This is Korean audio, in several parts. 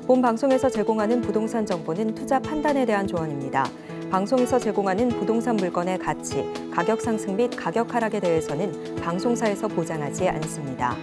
본 방송에서 제공하는 부동산 정보는 투자 판단에 대한 조언입니다. 방송에서 제공하는 부동산 물건의 가치, 가격 상승 및 가격 하락에 대해서는 방송사에서 보장하지 않습니다.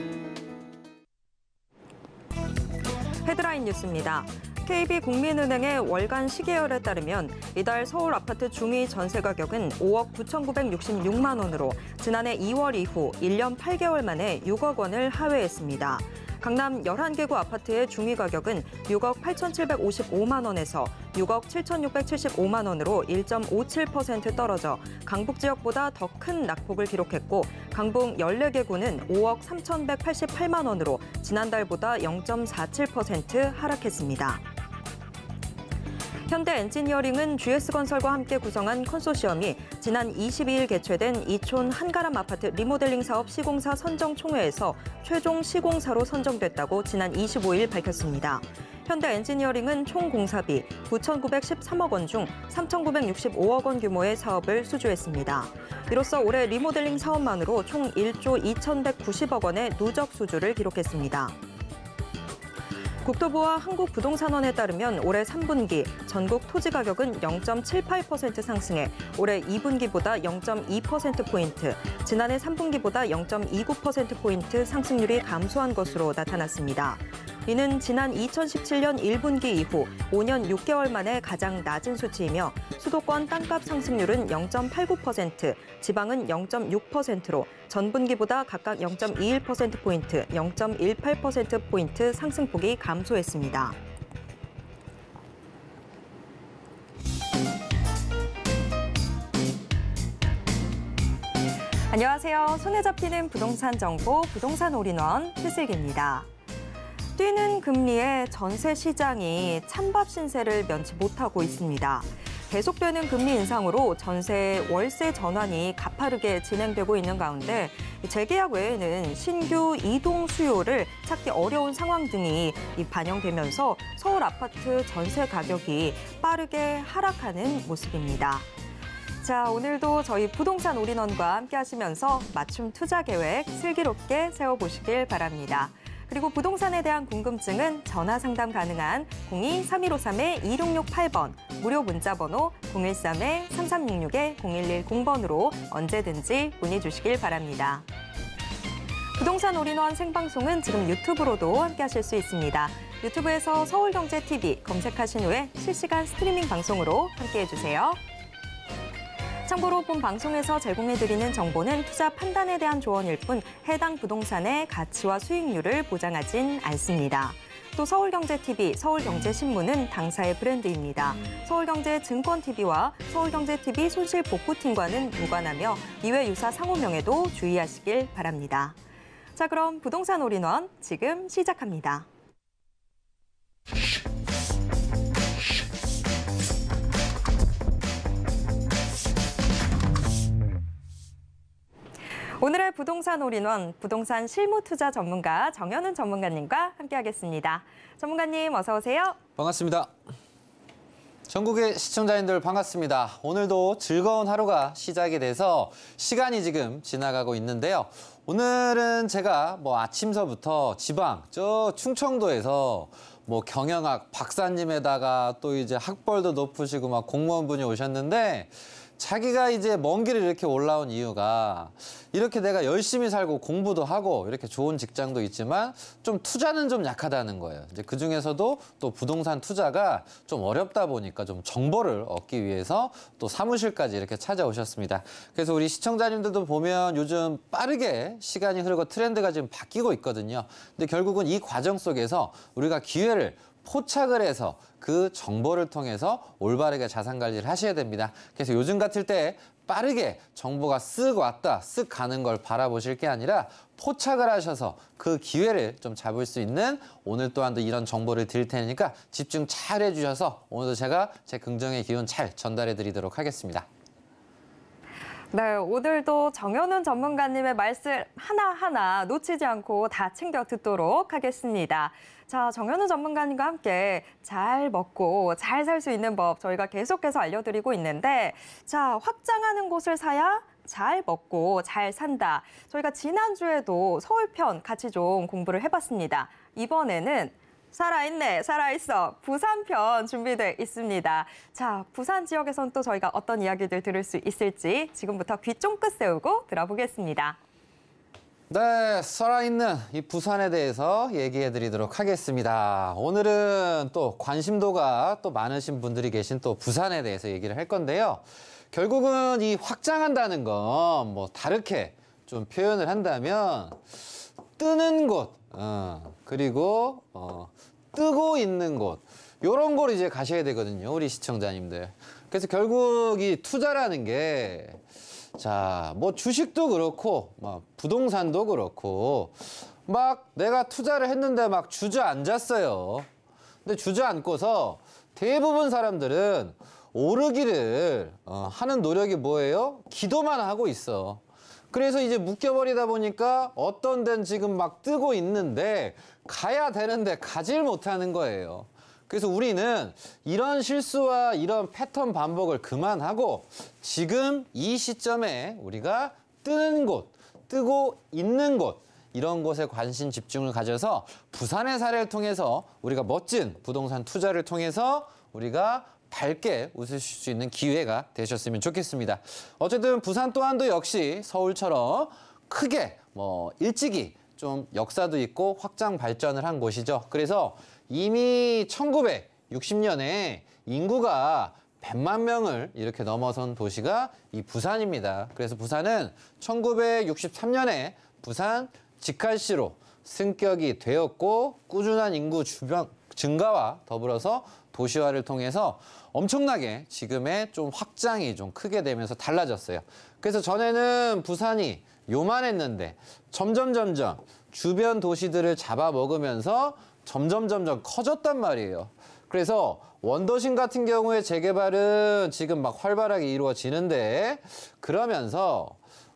헤드라인 뉴스입니다. KB국민은행의 월간 시계열에 따르면 이달 서울 아파트 중위 전세 가격은 5억 9,966만 원으로 지난해 2월 이후 1년 8개월 만에 6억 원을 하회했습니다. 강남 11개구 아파트의 중위 가격은 6억 8,755만 원에서 6억 7,675만 원으로 1.57% 떨어져 강북 지역보다 더 큰 낙폭을 기록했고 강북 14개구는 5억 3,188만 원으로 지난달보다 0.47% 하락했습니다. 현대 엔지니어링은 GS건설과 함께 구성한 컨소시엄이 지난 22일 개최된 이촌 한가람 아파트 리모델링 사업 시공사 선정 총회에서 최종 시공사로 선정됐다고 지난 25일 밝혔습니다. 현대 엔지니어링은 총 공사비 9,913억 원 중 3,965억 원 규모의 사업을 수주했습니다. 이로써 올해 리모델링 사업만으로 총 1조 2,190억 원의 누적 수주를 기록했습니다. 국토부와 한국부동산원에 따르면 올해 3분기 전국 토지 가격은 0.78% 상승해 올해 2분기보다 0.2%포인트, 지난해 3분기보다 0.29%포인트 상승률이 감소한 것으로 나타났습니다. 이는 지난 2017년 1분기 이후 5년 6개월 만에 가장 낮은 수치이며 수도권 땅값 상승률은 0.89%, 지방은 0.6%로 전분기보다 각각 0.21%포인트, 0.18%포인트 상승폭이 감소했습니다. 안녕하세요. 손에 잡히는 부동산 정보, 부동산 올인원 최슬기입니다. 뛰는 금리에 전세 시장이 찬밥 신세를 면치 못하고 있습니다. 계속되는 금리 인상으로 전세 월세 전환이 가파르게 진행되고 있는 가운데 재계약 외에는 신규 이동 수요를 찾기 어려운 상황 등이 반영되면서 서울 아파트 전세 가격이 빠르게 하락하는 모습입니다. 자, 오늘도 저희 부동산 올인원과 함께 하시면서 맞춤 투자 계획 슬기롭게 세워보시길 바랍니다. 그리고 부동산에 대한 궁금증은 전화 상담 가능한 02-3153-2668번, 무료 문자번호 013-3366-0110번으로 언제든지 문의 주시길 바랍니다. 부동산 올인원 생방송은 지금 유튜브로도 함께 하실 수 있습니다. 유튜브에서 서울경제TV 검색하신 후에 실시간 스트리밍 방송으로 함께해 주세요. 참고로 본 방송에서 제공해드리는 정보는 투자 판단에 대한 조언일 뿐 해당 부동산의 가치와 수익률을 보장하진 않습니다. 또 서울경제TV, 서울경제신문은 당사의 브랜드입니다. 서울경제증권TV와 서울경제TV 손실복구팀과는 무관하며 이외 유사 상호명에도 주의하시길 바랍니다. 자, 그럼 부동산 올인원 지금 시작합니다. 오늘의 부동산 올인원, 부동산 실무투자 전문가 정현훈 전문가님과 함께하겠습니다. 전문가님 어서 오세요. 반갑습니다. 전국의 시청자님들 반갑습니다. 오늘도 즐거운 하루가 시작이 돼서 시간이 지금 지나가고 있는데요. 오늘은 제가 아침서부터 지방, 저 충청도에서 경영학 박사님에다가 또 이제 학벌도 높으시고 공무원분이 오셨는데 자기가 이제 먼 길을 이렇게 올라온 이유가 이렇게 내가 열심히 살고 공부도 하고 이렇게 좋은 직장도 있지만 좀 투자는 좀 약하다는 거예요. 이제 그중에서도 또 부동산 투자가 좀 어렵다 보니까 좀 정보를 얻기 위해서 또 사무실까지 이렇게 찾아오셨습니다. 그래서 우리 시청자님들도 보면 요즘 빠르게 시간이 흐르고 트렌드가 지금 바뀌고 있거든요. 근데 결국은 이 과정 속에서 우리가 기회를 포착을 해서 그 정보를 통해서 올바르게 자산 관리를 하셔야 됩니다. 그래서 요즘 같을 때 빠르게 정보가 쓱 왔다, 쓱 가는 걸 바라보실 게 아니라 포착을 하셔서 그 기회를 좀 잡을 수 있는 오늘 또한 이런 정보를 드릴 테니까 집중 잘 해주셔서 오늘도 제가 제 긍정의 기운 잘 전달해 드리도록 하겠습니다. 네, 오늘도 정현훈 전문가님의 말씀 하나하나 놓치지 않고 다 챙겨 듣도록 하겠습니다. 자, 정현훈 전문가님과 함께 잘 먹고 잘 살 수 있는 법 저희가 계속해서 알려드리고 있는데 자, 확장하는 곳을 사야 잘 먹고 잘 산다. 저희가 지난주에도 서울편 같이 좀 공부를 해봤습니다. 이번에는 살아있네, 살아있어. 부산편 준비돼 있습니다. 자, 부산 지역에선 또 저희가 어떤 이야기들 들을 수 있을지 지금부터 귀 쫑긋 세우고 들어보겠습니다. 네, 살아있는 이 부산에 대해서 얘기해 드리도록 하겠습니다. 오늘은 또 관심도가 또 많으신 분들이 계신 또 부산에 대해서 얘기를 할 건데요. 결국은 이 확장한다는 건 뭐 다르게 좀 표현을 한다면 뜨는 곳, 그리고 뜨고 있는 곳, 요런 걸 이제 가셔야 되거든요, 우리 시청자님들. 그래서 결국 이 투자라는 게 자, 뭐 주식도 그렇고, 막 부동산도 그렇고, 막 내가 투자를 했는데 막 주저앉았어요. 근데 주저앉고서 대부분 사람들은 오르기를 하는 노력이 뭐예요? 기도만 하고 있어. 그래서 이제 묶여버리다 보니까 어떤 데는 지금 막 뜨고 있는데 가야 되는데 가질 못하는 거예요. 그래서 우리는 이런 실수와 이런 패턴 반복을 그만하고 지금 이 시점에 우리가 뜨는 곳, 뜨고 있는 곳, 이런 곳에 관심 집중을 가져서 부산의 사례를 통해서 우리가 멋진 부동산 투자를 통해서 우리가 밝게 웃으실 수 있는 기회가 되셨으면 좋겠습니다. 어쨌든 부산 또한도 역시 서울처럼 크게 뭐 일찍이 좀 역사도 있고 확장 발전을 한 곳이죠. 그래서 이미 1960년에 인구가 100만 명을 이렇게 넘어선 도시가 이 부산입니다. 그래서 부산은 1963년에 부산 직할시로 승격이 되었고 꾸준한 인구 증가와 더불어서 도시화를 통해서 엄청나게 지금의 좀 확장이 좀 크게 되면서 달라졌어요. 그래서 전에는 부산이 요만했는데 점점 주변 도시들을 잡아먹으면서 점점 커졌단 말이에요. 그래서 원도심 같은 경우에 재개발은 지금 막 활발하게 이루어지는데 그러면서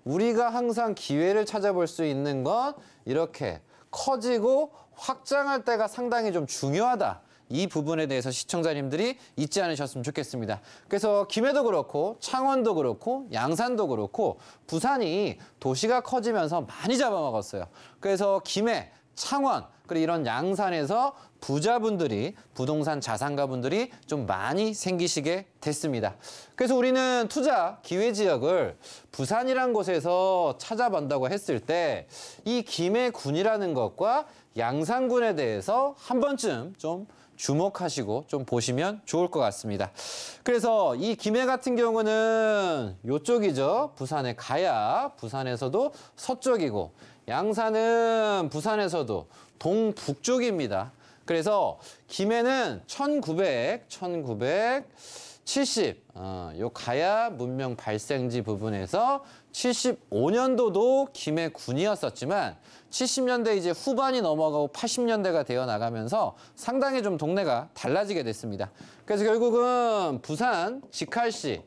우리가 항상 기회를 찾아볼 수 있는 건 이렇게 커지고 확장할 때가 상당히 좀 중요하다. 이 부분에 대해서 시청자님들이 잊지 않으셨으면 좋겠습니다. 그래서 김해도 그렇고 창원도 그렇고 양산도 그렇고 부산이 도시가 커지면서 많이 잡아먹었어요. 그래서 김해, 창원, 그리고 이런 양산에서 부자분들이 부동산 자산가분들이 좀 많이 생기시게 됐습니다. 그래서 우리는 투자 기회 지역을 부산이란 곳에서 찾아본다고 했을 때 이 김해군이라는 것과 양산군에 대해서 한 번쯤 좀 주목하시고 좀 보시면 좋을 것 같습니다. 그래서 이 김해 같은 경우는 이쪽이죠. 부산의 가야, 부산에서도 서쪽이고 양산은 부산에서도 동북쪽입니다. 그래서 김해는 1970, 요 가야 문명 발생지 부분에서 75년도도 김해군이었었지만 70년대 이제 후반이 넘어가고 80년대가 되어 나가면서 상당히 좀 동네가 달라지게 됐습니다. 그래서 결국은 부산 직할시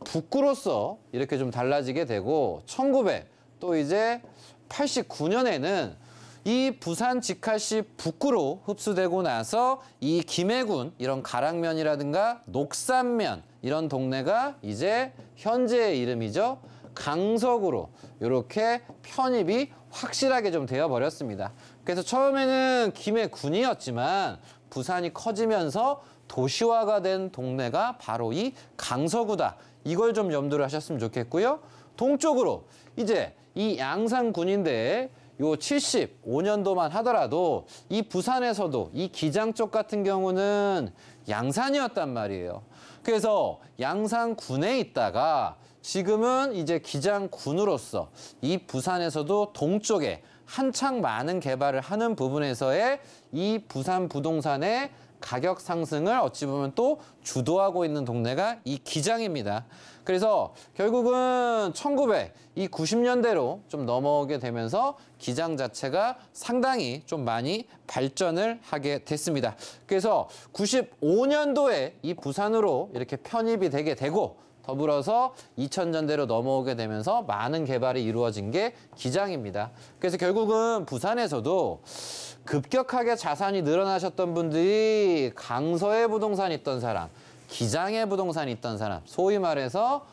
북구로서 이렇게 좀 달라지게 되고 또 이제 89년에는 이 부산 직할시 북구로 흡수되고 나서 이 김해군 이런 가락면이라든가 녹산면 이런 동네가 이제 현재의 이름이죠. 강석으로 이렇게 편입이 확실하게 좀 되어버렸습니다. 그래서 처음에는 김해군이었지만 부산이 커지면서 도시화가 된 동네가 바로 이 강서구다. 이걸 좀 염두를 하셨으면 좋겠고요. 동쪽으로 이제 이 양산군인데 요 75년도만 하더라도 이 부산에서도 이 기장 쪽 같은 경우는 양산이었단 말이에요. 그래서 양산군에 있다가 지금은 이제 기장군으로서 이 부산에서도 동쪽에 한창 많은 개발을 하는 부분에서의 이 부산 부동산의 가격 상승을 어찌 보면 또 주도하고 있는 동네가 이 기장입니다. 그래서 결국은 1990년대로 좀 넘어오게 되면서 기장 자체가 상당히 좀 많이 발전을 하게 됐습니다. 그래서 95년도에 이 부산으로 이렇게 편입이 되게 되고 더불어서 2000년대로 넘어오게 되면서 많은 개발이 이루어진 게 기장입니다. 그래서 결국은 부산에서도 급격하게 자산이 늘어나셨던 분들이 강서에 부동산이 있던 사람, 기장에 부동산이 있던 사람, 소위 말해서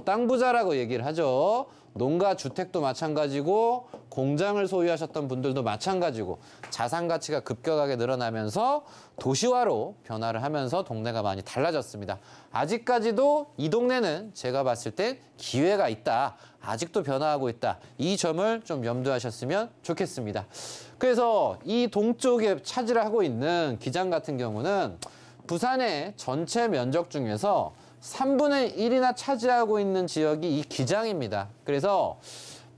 땅 부자라고 얘기를 하죠. 농가 주택도 마찬가지고 공장을 소유하셨던 분들도 마찬가지고 자산 가치가 급격하게 늘어나면서 도시화로 변화를 하면서 동네가 많이 달라졌습니다. 아직까지도 이 동네는 제가 봤을 때 기회가 있다. 아직도 변화하고 있다. 이 점을 좀 염두하셨으면 좋겠습니다. 그래서 이 동쪽에 차지를 하고 있는 기장 같은 경우는 부산의 전체 면적 중에서 3분의 1이나 차지하고 있는 지역이 이 기장입니다. 그래서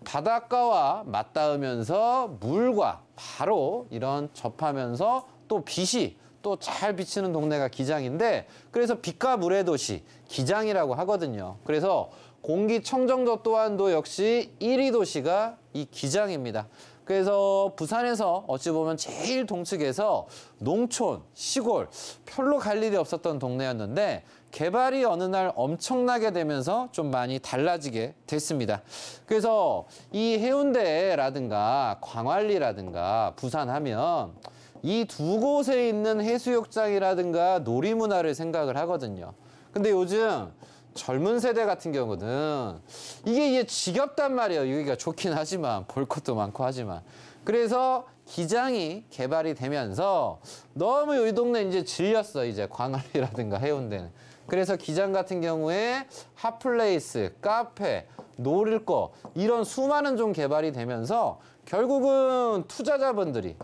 바닷가와 맞닿으면서 물과 바로 이런 접하면서 또 빛이 또 잘 비치는 동네가 기장인데 그래서 빛과 물의 도시 기장이라고 하거든요. 그래서 공기청정도 또한도 역시 1위 도시가 이 기장입니다. 그래서 부산에서 어찌 보면 제일 동측에서 농촌, 시골 별로 갈 일이 없었던 동네였는데 개발이 어느 날 엄청나게 되면서 좀 많이 달라지게 됐습니다. 그래서 이 해운대라든가 광안리라든가 부산하면 이 두 곳에 있는 해수욕장이라든가 놀이문화를 생각을 하거든요. 근데 요즘 젊은 세대 같은 경우는 이게 지겹단 말이에요. 여기가 좋긴 하지만 볼 것도 많고 하지만. 그래서 기장이 개발이 되면서 너무 이 동네 이제 질렸어. 이제 광안리라든가 해운대는. 그래서 기장 같은 경우에 핫플레이스, 카페, 놀일 거 이런 수많은 좀 개발이 되면서 결국은 투자자분들이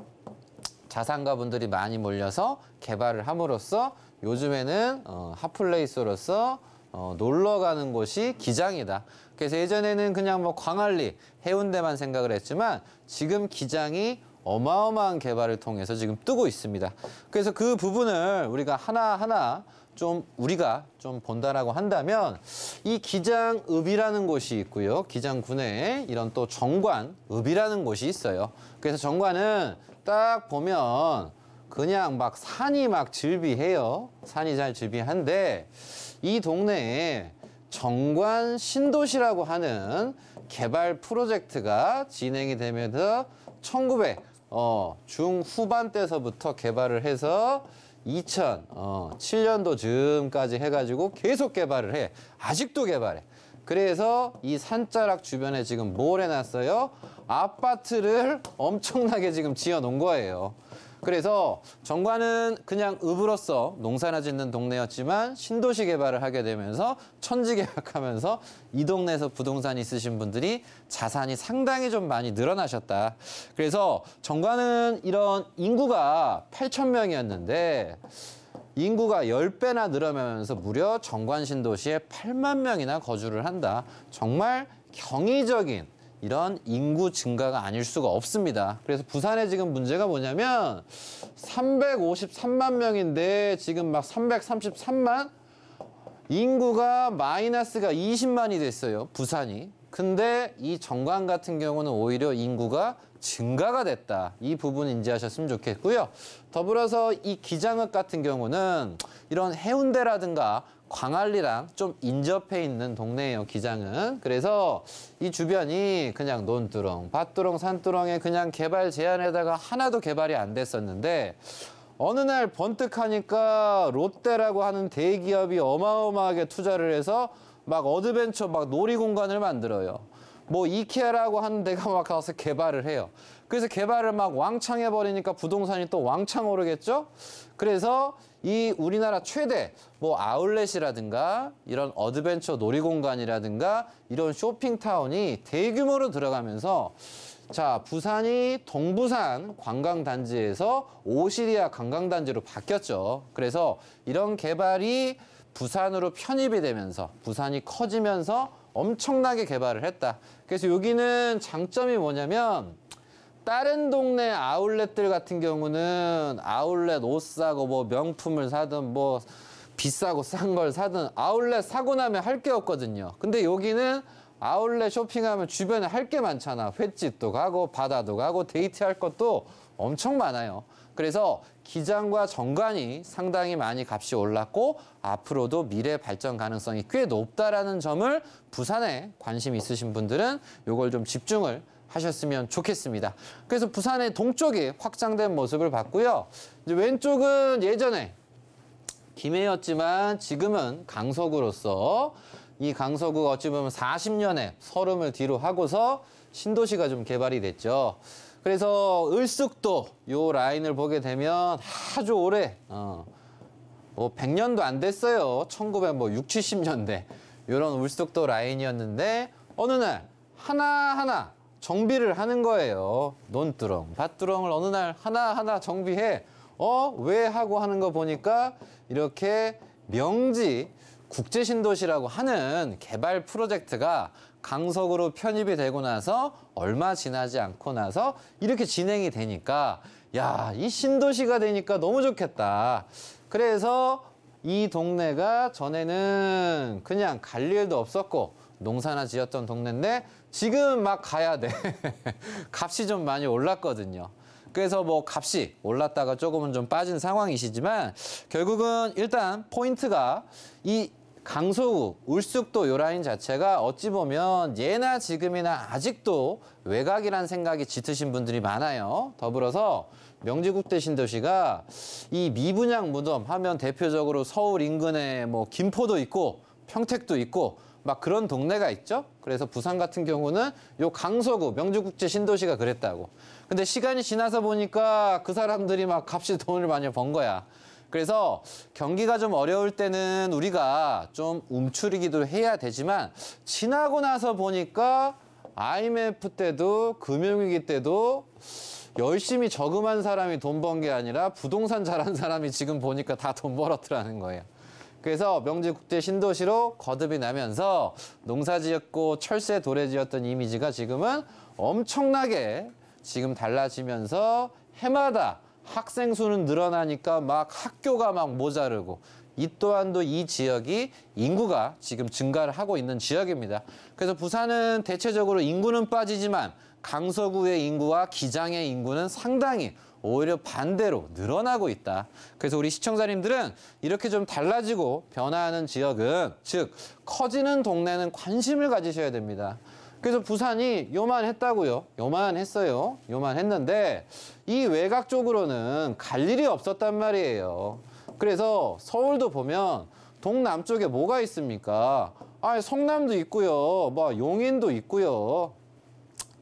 자산가분들이 많이 몰려서 개발을 함으로써 요즘에는 핫플레이스로서 놀러 가는 곳이 기장이다. 그래서 예전에는 그냥 뭐 광안리, 해운대만 생각을 했지만 지금 기장이 어마어마한 개발을 통해서 지금 뜨고 있습니다. 그래서 그 부분을 우리가 하나하나 우리가 좀 본다라고 한다면 이 기장읍이라는 곳이 있고요. 기장군에 이런 또 정관읍이라는 곳이 있어요. 그래서 정관은 딱 보면 그냥 막 산이 막 즐비해요. 산이 잘 즐비한데 이 동네에 정관 신도시라고 하는 개발 프로젝트가 진행이 되면서 1900 중후반 때서부터 개발을 해서 2007년도 즈음까지 해가지고 계속 개발을 해. 아직도 개발해. 그래서 이 산자락 주변에 지금 뭘 해놨어요? 아파트를 엄청나게 지금 지어 놓은 거예요. 그래서 정관은 그냥 읍으로서 농사나 짓는 동네였지만 신도시 개발을 하게 되면서 천지개혁하면서 이 동네에서 부동산 있으신 분들이 자산이 상당히 좀 많이 늘어나셨다. 그래서 정관은 이런 인구가 8,000명이었는데 인구가 10배나 늘어나면서 무려 정관 신도시에 8만 명이나 거주를 한다. 정말 경이적인 이런 인구 증가가 아닐 수가 없습니다. 그래서 부산에 지금 문제가 뭐냐면 353만 명인데 지금 막 333만? 인구가 마이너스가 20만이 됐어요. 부산이. 근데 이 정관 같은 경우는 오히려 인구가 증가가 됐다. 이 부분 인지하셨으면 좋겠고요. 더불어서 이 기장읍 같은 경우는 이런 해운대라든가 광안리랑 좀 인접해 있는 동네예요, 기장은. 그래서 이 주변이 그냥 논두렁, 밭두렁, 산두렁에 그냥 개발 제한에다가 하나도 개발이 안 됐었는데 어느 날 번뜩 하니까 롯데라고 하는 대기업이 어마어마하게 투자를 해서 막 어드벤처 막 놀이공간을 만들어요. 뭐 이케아라고 하는 데가 막 가서 개발을 해요. 그래서 개발을 막 왕창 해버리니까 부동산이 또 왕창 오르겠죠? 그래서 이 우리나라 최대 뭐 아울렛이라든가 이런 어드벤처 놀이공간이라든가 이런 쇼핑타운이 대규모로 들어가면서 자, 부산이 동부산 관광단지에서 오시리아 관광단지로 바뀌었죠. 그래서 이런 개발이 부산으로 편입이 되면서 부산이 커지면서 엄청나게 개발을 했다. 그래서 여기는 장점이 뭐냐면 다른 동네 아울렛들 같은 경우는 아울렛 옷 사고 뭐 명품을 사든 뭐 비싸고 싼 걸 사든 아울렛 사고 나면 할 게 없거든요. 근데 여기는 아울렛 쇼핑하면 주변에 할 게 많잖아. 횟집도 가고 바다도 가고 데이트할 것도 엄청 많아요. 그래서 기장과 정관이 상당히 많이 값이 올랐고 앞으로도 미래 발전 가능성이 꽤 높다라는 점을 부산에 관심 있으신 분들은 이걸 좀 집중을 하셨으면 좋겠습니다. 그래서 부산의 동쪽이 확장된 모습을 봤고요. 이제 왼쪽은 예전에 김해였지만 지금은 강석으로서 이 강서구가 어찌 보면 40년의 서름을 뒤로 하고서 신도시가 좀 개발이 됐죠. 그래서 을숙도 요 라인을 보게 되면 아주 오래, 뭐 100년도 안 됐어요. 1960, 70년대. 이런 울숙도 라인이었는데 어느 날 하나하나 정비를 하는 거예요. 논두렁, 밭두렁을 어느 날 하나하나 정비해. 왜 하고 하는 거 보니까 이렇게 명지 국제신도시라고 하는 개발 프로젝트가 강서구로 편입이 되고 나서 얼마 지나지 않고 나서 이렇게 진행이 되니까 야, 이 신도시가 되니까 너무 좋겠다. 그래서 이 동네가 전에는 그냥 갈 일도 없었고 농사나 지었던 동네인데 지금 막 가야 돼. 값이 좀 많이 올랐거든요. 그래서 뭐 값이 올랐다가 조금은 좀 빠진 상황이시지만 결국은 일단 포인트가 이 강서구, 울숙도 요 라인 자체가 어찌 보면 예나 지금이나 아직도 외곽이란 생각이 짙으신 분들이 많아요. 더불어서 명지국대 신도시가 이 미분양 무덤 하면 대표적으로 서울 인근에 뭐 김포도 있고 평택도 있고 막 그런 동네가 있죠. 그래서 부산 같은 경우는 요 강서구 명지국제 신도시가 그랬다고. 근데 시간이 지나서 보니까 그 사람들이 막 값이 돈을 많이 번 거야. 그래서 경기가 좀 어려울 때는 우리가 좀 움츠리기도 해야 되지만 지나고 나서 보니까 IMF 때도 금융위기 때도 열심히 저금한 사람이 돈 번 게 아니라 부동산 잘한 사람이 지금 보니까 다 돈 벌었더라는 거예요. 그래서 명지국제 신도시로 거듭이 나면서 농사지었고 철새 도래지었던 이미지가 지금은 엄청나게 지금 달라지면서 해마다 학생 수는 늘어나니까 막 학교가 막 모자르고 이 또한도 이 지역이 인구가 지금 증가를 하고 있는 지역입니다. 그래서 부산은 대체적으로 인구는 빠지지만 강서구의 인구와 기장의 인구는 상당히 오히려 반대로 늘어나고 있다. 그래서 우리 시청자님들은 이렇게 좀 달라지고 변화하는 지역은 즉 커지는 동네는 관심을 가지셔야 됩니다. 그래서 부산이 요만했다고요. 요만했어요. 요만했는데 이 외곽 쪽으로는 갈 일이 없었단 말이에요. 그래서 서울도 보면 동남쪽에 뭐가 있습니까? 성남도 있고요. 뭐 용인도 있고요.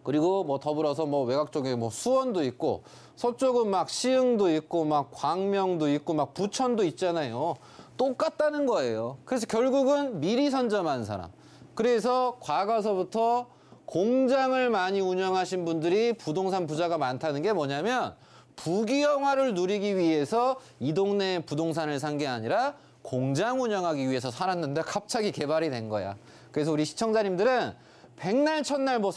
그리고 뭐 더불어서 뭐 외곽 쪽에 뭐 수원도 있고 서쪽은 막 시흥도 있고 막 광명도 있고 막 부천도 있잖아요. 똑같다는 거예요. 그래서 결국은 미리 선점한 사람. 그래서 과거서부터 공장을 많이 운영하신 분들이 부동산 부자가 많다는 게 뭐냐면 부귀영화를 누리기 위해서 이 동네에 부동산을 산 게 아니라 공장 운영하기 위해서 살았는데 갑자기 개발이 된 거야. 그래서 우리 시청자님들은 백날 첫날 뭐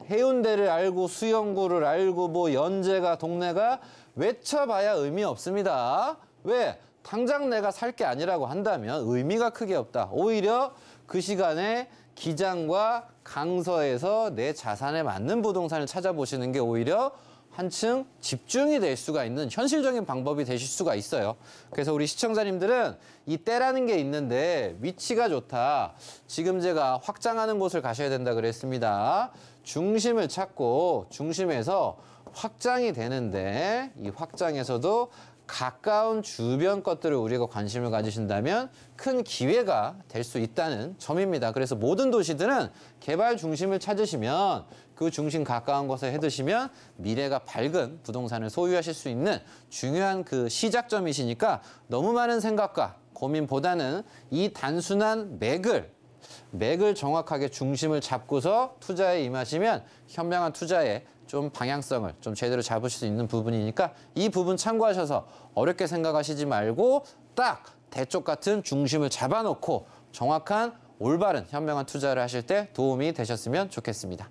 해운대를 알고 수영구를 알고 뭐 연제가 동네가 외쳐봐야 의미 없습니다. 왜? 당장 내가 살 게 아니라고 한다면 의미가 크게 없다. 오히려 그 시간에 기장과 강서에서 내 자산에 맞는 부동산을 찾아보시는 게 오히려 한층 집중이 될 수가 있는 현실적인 방법이 되실 수가 있어요. 그래서 우리 시청자님들은 이 때라는 게 있는데 위치가 좋다. 지금 제가 확장하는 곳을 가셔야 된다 그랬습니다. 중심을 찾고 중심에서 확장이 되는데 이 확장에서도 가까운 주변 것들을 우리가 관심을 가지신다면 큰 기회가 될 수 있다는 점입니다. 그래서 모든 도시들은 개발 중심을 찾으시면 그 중심 가까운 곳에 해두시면 미래가 밝은 부동산을 소유하실 수 있는 중요한 그 시작점이시니까 너무 많은 생각과 고민보다는 이 단순한 맥을 정확하게 중심을 잡고서 투자에 임하시면 현명한 투자에 좀 방향성을 좀 제대로 잡으실 수 있는 부분이니까 이 부분 참고하셔서 어렵게 생각하시지 말고 딱 대쪽 같은 중심을 잡아놓고 정확한 올바른 현명한 투자를 하실 때 도움이 되셨으면 좋겠습니다.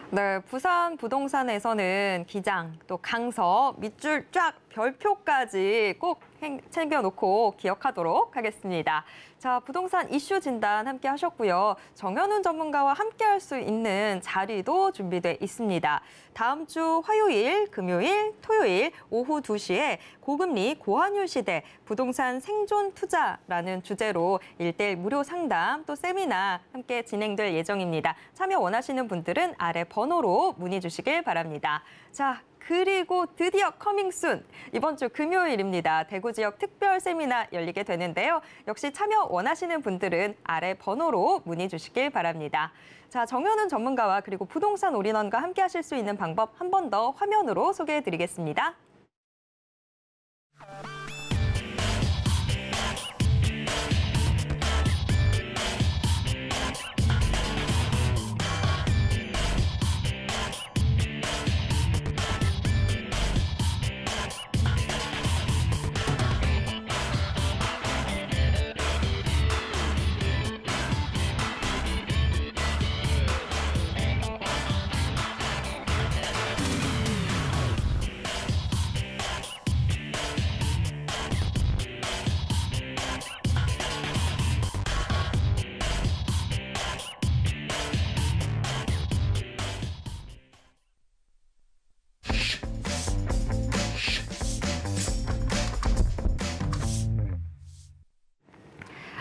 네, 부산 부동산에서는 기장, 또 강서, 밑줄 쫙 별표까지 꼭 챙겨놓고 기억하도록 하겠습니다. 자, 부동산 이슈 진단 함께 하셨고요. 정현훈 전문가와 함께 할 수 있는 자리도 준비돼 있습니다. 다음 주 화요일, 금요일, 토요일 오후 2시에 고금리 고환율 시대 부동산 생존 투자라는 주제로 1:1 무료 상담 또 세미나 함께 진행될 예정입니다. 참여 원하시는 분들은 아래 번호로 문의 주시길 바랍니다. 자, 그리고 드디어 커밍순 이번 주 금요일입니다. 대구 지역 특별 세미나 열리게 되는데요. 역시 참여 원하시는 분들은 아래 번호로 문의 주시길 바랍니다. 자, 정현훈 전문가와 그리고 부동산 올인원과 함께 하실 수 있는 방법 한 번 더 화면으로 소개해 드리겠습니다.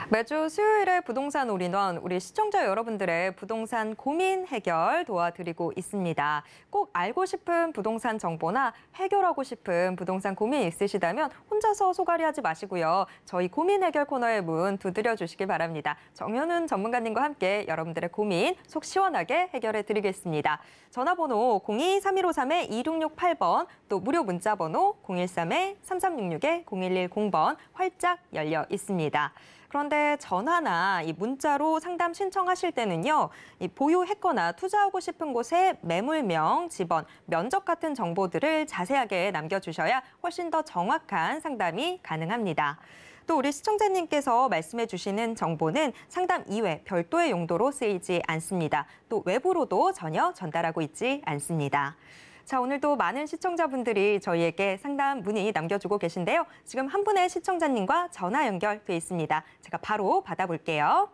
매주 수요일에 부동산 올인원, 우리 시청자 여러분들의 부동산 고민 해결 도와드리고 있습니다. 꼭 알고 싶은 부동산 정보나 해결하고 싶은 부동산 고민 있으시다면 혼자서 소갈이하지 마시고요. 저희 고민 해결 코너의 문 두드려 주시기 바랍니다. 정현훈 전문가님과 함께 여러분들의 고민 속 시원하게 해결해 드리겠습니다. 전화번호 02-3153-2668번, 또 무료 문자번호 013-3366-0110번 활짝 열려 있습니다. 그런데 전화나 이 문자로 상담 신청하실 때는요, 이 보유했거나 투자하고 싶은 곳의 매물명, 집원, 면적 같은 정보들을 자세하게 남겨주셔야 훨씬 더 정확한 상담이 가능합니다. 또 우리 시청자님께서 말씀해 주시는 정보는 상담 이외 별도의 용도로 쓰이지 않습니다. 또 외부로도 전혀 전달하고 있지 않습니다. 자, 오늘도 많은 시청자분들이 저희에게 상담 문의 남겨주고 계신데요. 지금 한 분의 시청자님과 전화 연결돼 있습니다. 제가 바로 받아볼게요.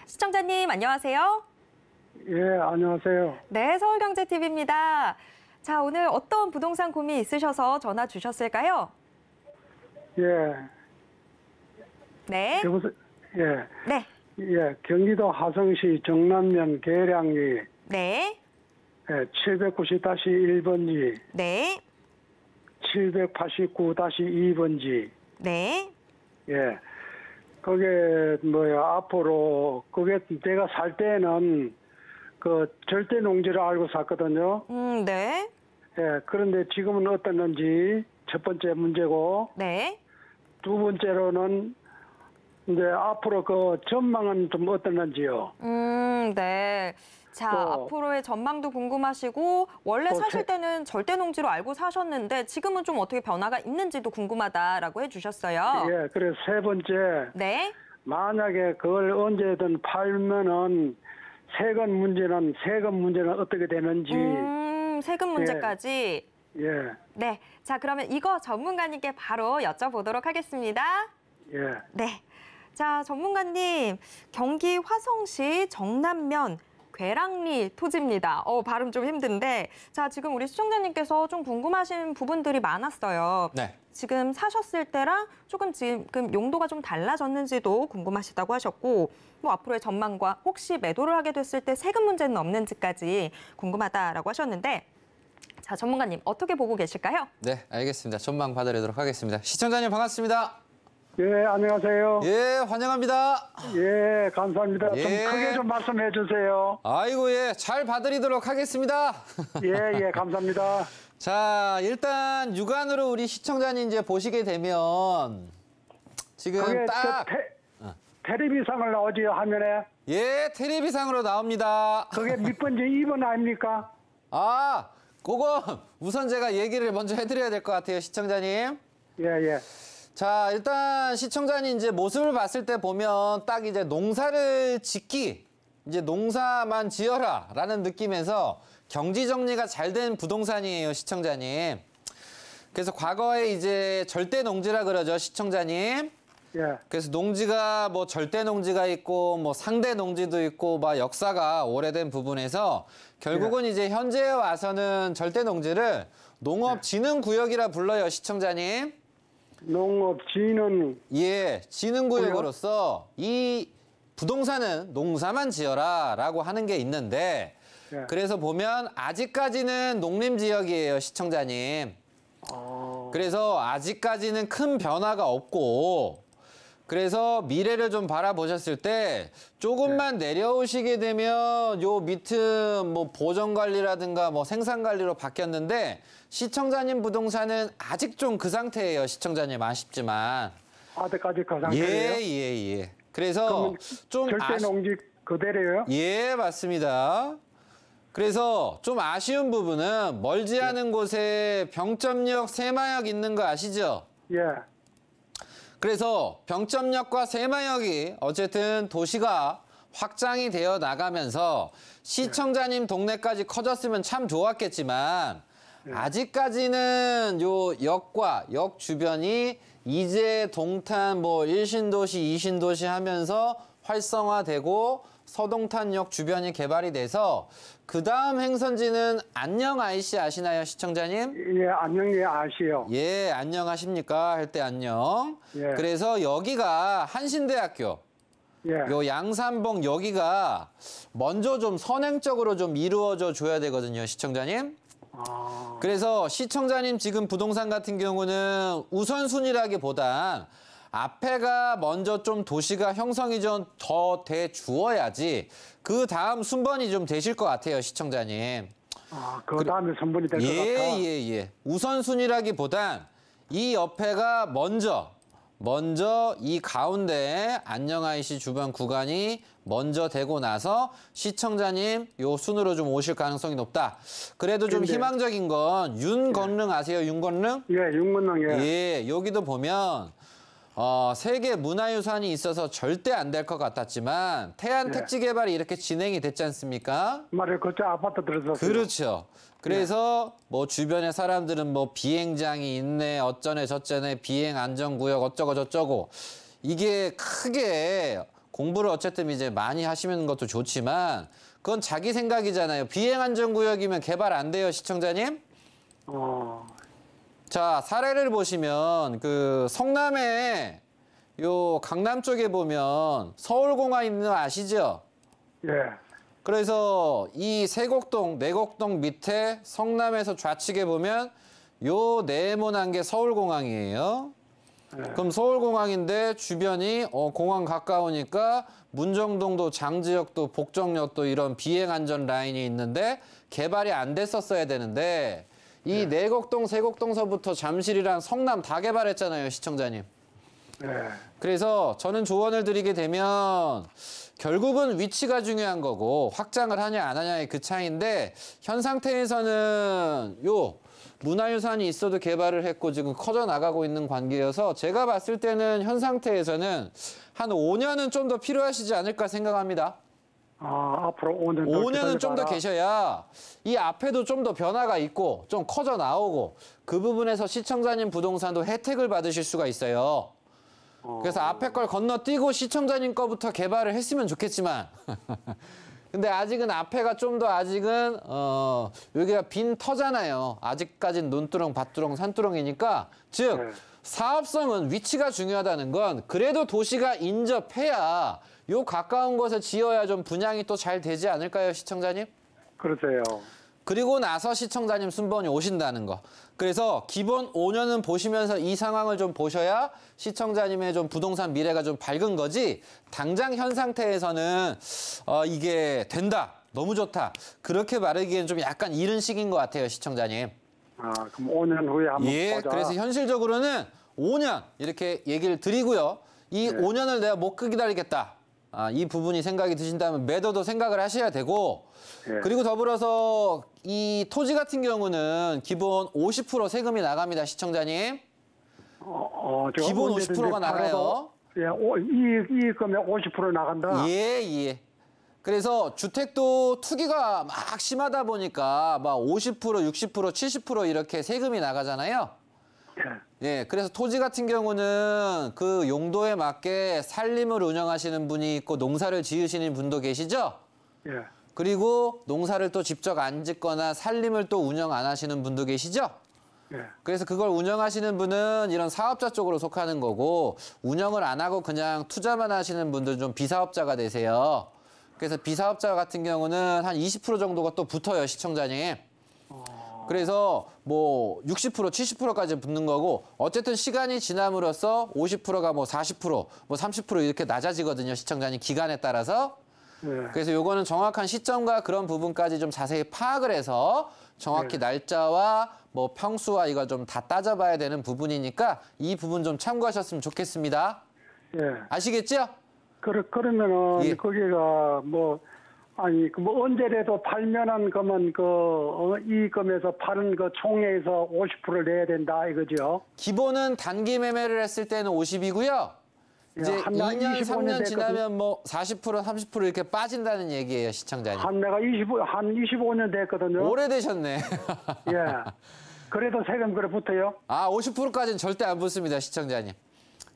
시청자님, 안녕하세요. 예, 안녕하세요. 네, 서울경제TV입니다. 자, 오늘 어떤 부동산 고민 있으셔서 전화 주셨을까요? 예. 네. 여보세요? 예. 네. 예, 경기도 하성시 정남면 계량리 네. 예, 790-1번지, 네. 789-2번지. 네. 예. 그게 앞으로 그게 내가 살 때는 그 절대 농지를 알고 샀거든요. 네. 예. 그런데 지금은 어떻는지 첫 번째 문제고, 네. 두 번째로는 이제 앞으로 그 전망은 좀 어떻는지요? 네. 자, 또 앞으로의 전망도 궁금하시고 원래 또 사실 때는 절대 농지로 알고 사셨는데 지금은 좀 어떻게 변화가 있는지도 궁금하다라고 해주셨어요. 예, 그래서 세 번째, 네. 만약에 그걸 언제든 팔면은 세금 문제는 어떻게 되는지. 세금 문제까지. 예, 네. 자, 그러면 이거 전문가님께 바로 여쭤보도록 하겠습니다. 예. 네. 자, 전문가님, 경기 화성시 정남면 괴랑리 토지입니다. 발음 좀 힘든데, 자, 지금 우리 시청자님께서 좀 궁금하신 부분들이 많았어요. 네. 지금 사셨을 때랑 조금 지금 용도가 좀 달라졌는지도 궁금하시다고 하셨고, 뭐 앞으로의 전망과 혹시 매도를 하게 됐을 때 세금 문제는 없는지까지 궁금하다라고 하셨는데, 자, 전문가님 어떻게 보고 계실까요? 네, 알겠습니다. 전망 봐드리도록 하겠습니다. 시청자님 반갑습니다. 예, 안녕하세요. 예, 환영합니다. 예, 감사합니다. 예. 좀 크게 좀 말씀해 주세요. 아이고, 예, 잘 봐드리도록 하겠습니다. 예, 감사합니다. 자, 일단 육안으로 우리 시청자님 이제 보시게 되면 지금 그게 딱 텔레비상을 나오지 화면에. 예, 텔레비상으로 나옵니다. 그게 몇 번지 2번 아닙니까? 아, 그건 우선 제가 얘기를 먼저 해드려야 될 것 같아요, 시청자님. 예. 자, 일단 시청자님 이제 모습을 봤을 때 보면 딱 이제 농사를 짓기, 이제 농사만 지어라 라는 느낌에서 경지 정리가 잘 된 부동산이에요, 시청자님. 그래서 과거에 이제 절대 농지라 그러죠, 시청자님. 예. 그래서 농지가 뭐 절대 농지가 있고 뭐 상대 농지도 있고 막 역사가 오래된 부분에서 결국은 이제 현재에 와서는 절대 농지를 농업진흥구역이라 불러요, 시청자님. 농업진흥. 예, 진흥구역으로서 이 부동산은 농사만 지어라 라고 하는 게 있는데 예. 그래서 보면 아직까지는 농림지역이에요, 시청자님. 그래서 아직까지는 큰 변화가 없고 그래서 미래를 좀 바라보셨을 때 조금만 내려오시게 되면 요 밑은 뭐 보전관리라든가 뭐 생산관리로 바뀌었는데 시청자님 부동산은 아직 좀 그 상태예요, 시청자님. 아쉽지만. 아직까지 그 상태예요? 예. 그래서 그러면 좀 절대 농지 그대로예요? 예, 맞습니다. 그래서 좀 아쉬운 부분은 멀지 않은 곳에 병점역, 새마역 있는 거 아시죠? 예. 그래서 병점역과 새마역이 어쨌든 도시가 확장이 되어 나가면서 시청자님 동네까지 커졌으면 참 좋았겠지만 아직까지는 요 역과 역 주변이 이제 동탄 뭐 1신도시, 2신도시 하면서 활성화되고 서동탄역 주변이 개발이 돼서 그 다음 행선지는 안녕 IC 아시나요, 시청자님? 예, 안녕, 예, 아시오. 예, 안녕하십니까 할 때 안녕. 예. 그래서 여기가 한신대학교, 예. 요 양산봉 여기가 먼저 좀 선행적으로 좀 이루어져 줘야 되거든요, 시청자님. 그래서 시청자님 지금 부동산 같은 경우는 우선순위라기보단 앞에가 먼저 좀 도시가 형성이 좀 더 돼 주어야지 그 다음 순번이 좀 되실 것 같아요, 시청자님. 그 다음에 선분이 될 것 같아. 예. 우선순위라기보단 이 옆에가 먼저 이 가운데 안녕 IC 주변 구간이 먼저 되고 나서 시청자님 요 순으로 좀 오실 가능성이 높다. 그래도 좀 근데- 희망적인 건 윤건릉 아세요? 윤건릉? 예, 윤건능, 예. 예, 여기도 보면 세계 문화유산이 있어서 절대 안 될 것 같았지만 태안 택지 개발이 이렇게 진행이 됐지 않습니까? 말해, 그쪽 아파트 들어섰어요. 그렇죠. 그래서 뭐 주변에 사람들은 뭐 비행장이 있네, 어쩌네 저쩌네, 비행 안전구역 어쩌고 저쩌고 이게 크게 공부를 어쨌든 이제 많이 하시는 것도 좋지만 그건 자기 생각이잖아요. 비행 안전구역이면 개발 안 돼요, 시청자님? 자, 사례를 보시면 그 성남에 요 강남 쪽에 보면 서울공항 있는 거 아시죠? 예. 그래서 이 세곡동, 내곡동 밑에 성남에서 좌측에 보면 요 네모난 게 서울공항이에요. 그럼 서울공항인데 주변이 공항 가까우니까 문정동도 장지역도 복정역도 이런 비행안전 라인이 있는데 개발이 안 됐었어야 되는데 이 내곡동, 세곡동서부터 잠실이랑 성남 다 개발했잖아요, 시청자님. 예. 그래서 저는 조언을 드리게 되면 결국은 위치가 중요한 거고 확장을 하냐 안 하냐의 그 차이인데 현 상태에서는 요 문화유산이 있어도 개발을 했고 지금 커져 나가고 있는 관계여서 제가 봤을 때는 현 상태에서는 한 5년은 좀 더 필요하시지 않을까 생각합니다. 앞으로 5년 더 5년은 좀 더 기다려봐라. 계셔야 이 앞에도 좀 더 변화가 있고 좀 커져 나오고 그 부분에서 시청자님 부동산도 혜택을 받으실 수가 있어요. 그래서 앞에 걸 건너뛰고 시청자님 거부터 개발을 했으면 좋겠지만 근데 아직은 앞에가 좀 더 아직은 여기가 빈 터잖아요. 아직까진 논두렁, 밭두렁, 산두렁이니까 즉 네. 사업성은 위치가 중요하다는 건 그래도 도시가 인접해야 요 가까운 곳에 지어야 좀 분양이 또 잘 되지 않을까요, 시청자님? 그러세요. 그리고 나서 시청자님 순번이 오신다는 거. 그래서 기본 5년은 보시면서 이 상황을 좀 보셔야 시청자님의 좀 부동산 미래가 좀 밝은 거지 당장 현 상태에서는 이게 된다, 너무 좋다 그렇게 말하기엔 좀 약간 이른 시기인 것 같아요, 시청자님. 그럼 5년 후에 한번 예, 보자. 그래서 현실적으로는 5년 이렇게 얘기를 드리고요. 이 5년을 내가 못 기다리겠다. 이 부분이 생각이 드신다면 매도도 생각을 하셔야 되고 예. 그리고 더불어서 이 토지 같은 경우는 기본 50% 세금이 나갑니다, 시청자님. 저 기본 언제든지 50%가 나가요. 예, 이익 금액 50% 나간다. 예. 그래서 주택도 투기가 막 심하다 보니까 막 50%, 60%, 70% 이렇게 세금이 나가잖아요. 예, 그래서 토지 같은 경우는 그 용도에 맞게 살림을 운영하시는 분이 있고 농사를 지으시는 분도 계시죠? 예. 그리고 농사를 또 직접 안 짓거나 살림을 또 운영 안 하시는 분도 계시죠? 예. 그래서 그걸 운영하시는 분은 이런 사업자 쪽으로 속하는 거고 운영을 안 하고 그냥 투자만 하시는 분들은 좀 비사업자가 되세요. 그래서 비사업자 같은 경우는 한 20% 정도가 또 붙어요, 시청자님. 그래서 뭐 60%, 70%까지 붙는 거고 어쨌든 시간이 지남으로써 50%가 뭐 40%, 뭐 30% 이렇게 낮아지거든요, 시청자님 기간에 따라서. 예. 그래서 요거는 정확한 시점과 그런 부분까지 좀 자세히 파악을 해서 정확히 날짜와 뭐 평수와 이걸 좀 다 따져봐야 되는 부분이니까 이 부분 좀 참고하셨으면 좋겠습니다. 예. 아시겠죠? 그러면은 예. 거기가 뭐 아니 뭐 언제라도 팔면은 그러면 이 금에서 파는 그 총액에서 50%를 내야 된다 이거죠. 기본은 단기 매매를 했을 때는 50이고요. 이제 한 2년, 25년 3년 됐거든. 지나면 뭐 40%, 30% 이렇게 빠진다는 얘기예요, 시청자님. 내가 한 25년 됐거든요. 오래되셨네. 예. 그래도 세금 그래 붙어요? 아, 50%까지는 절대 안 붙습니다, 시청자님.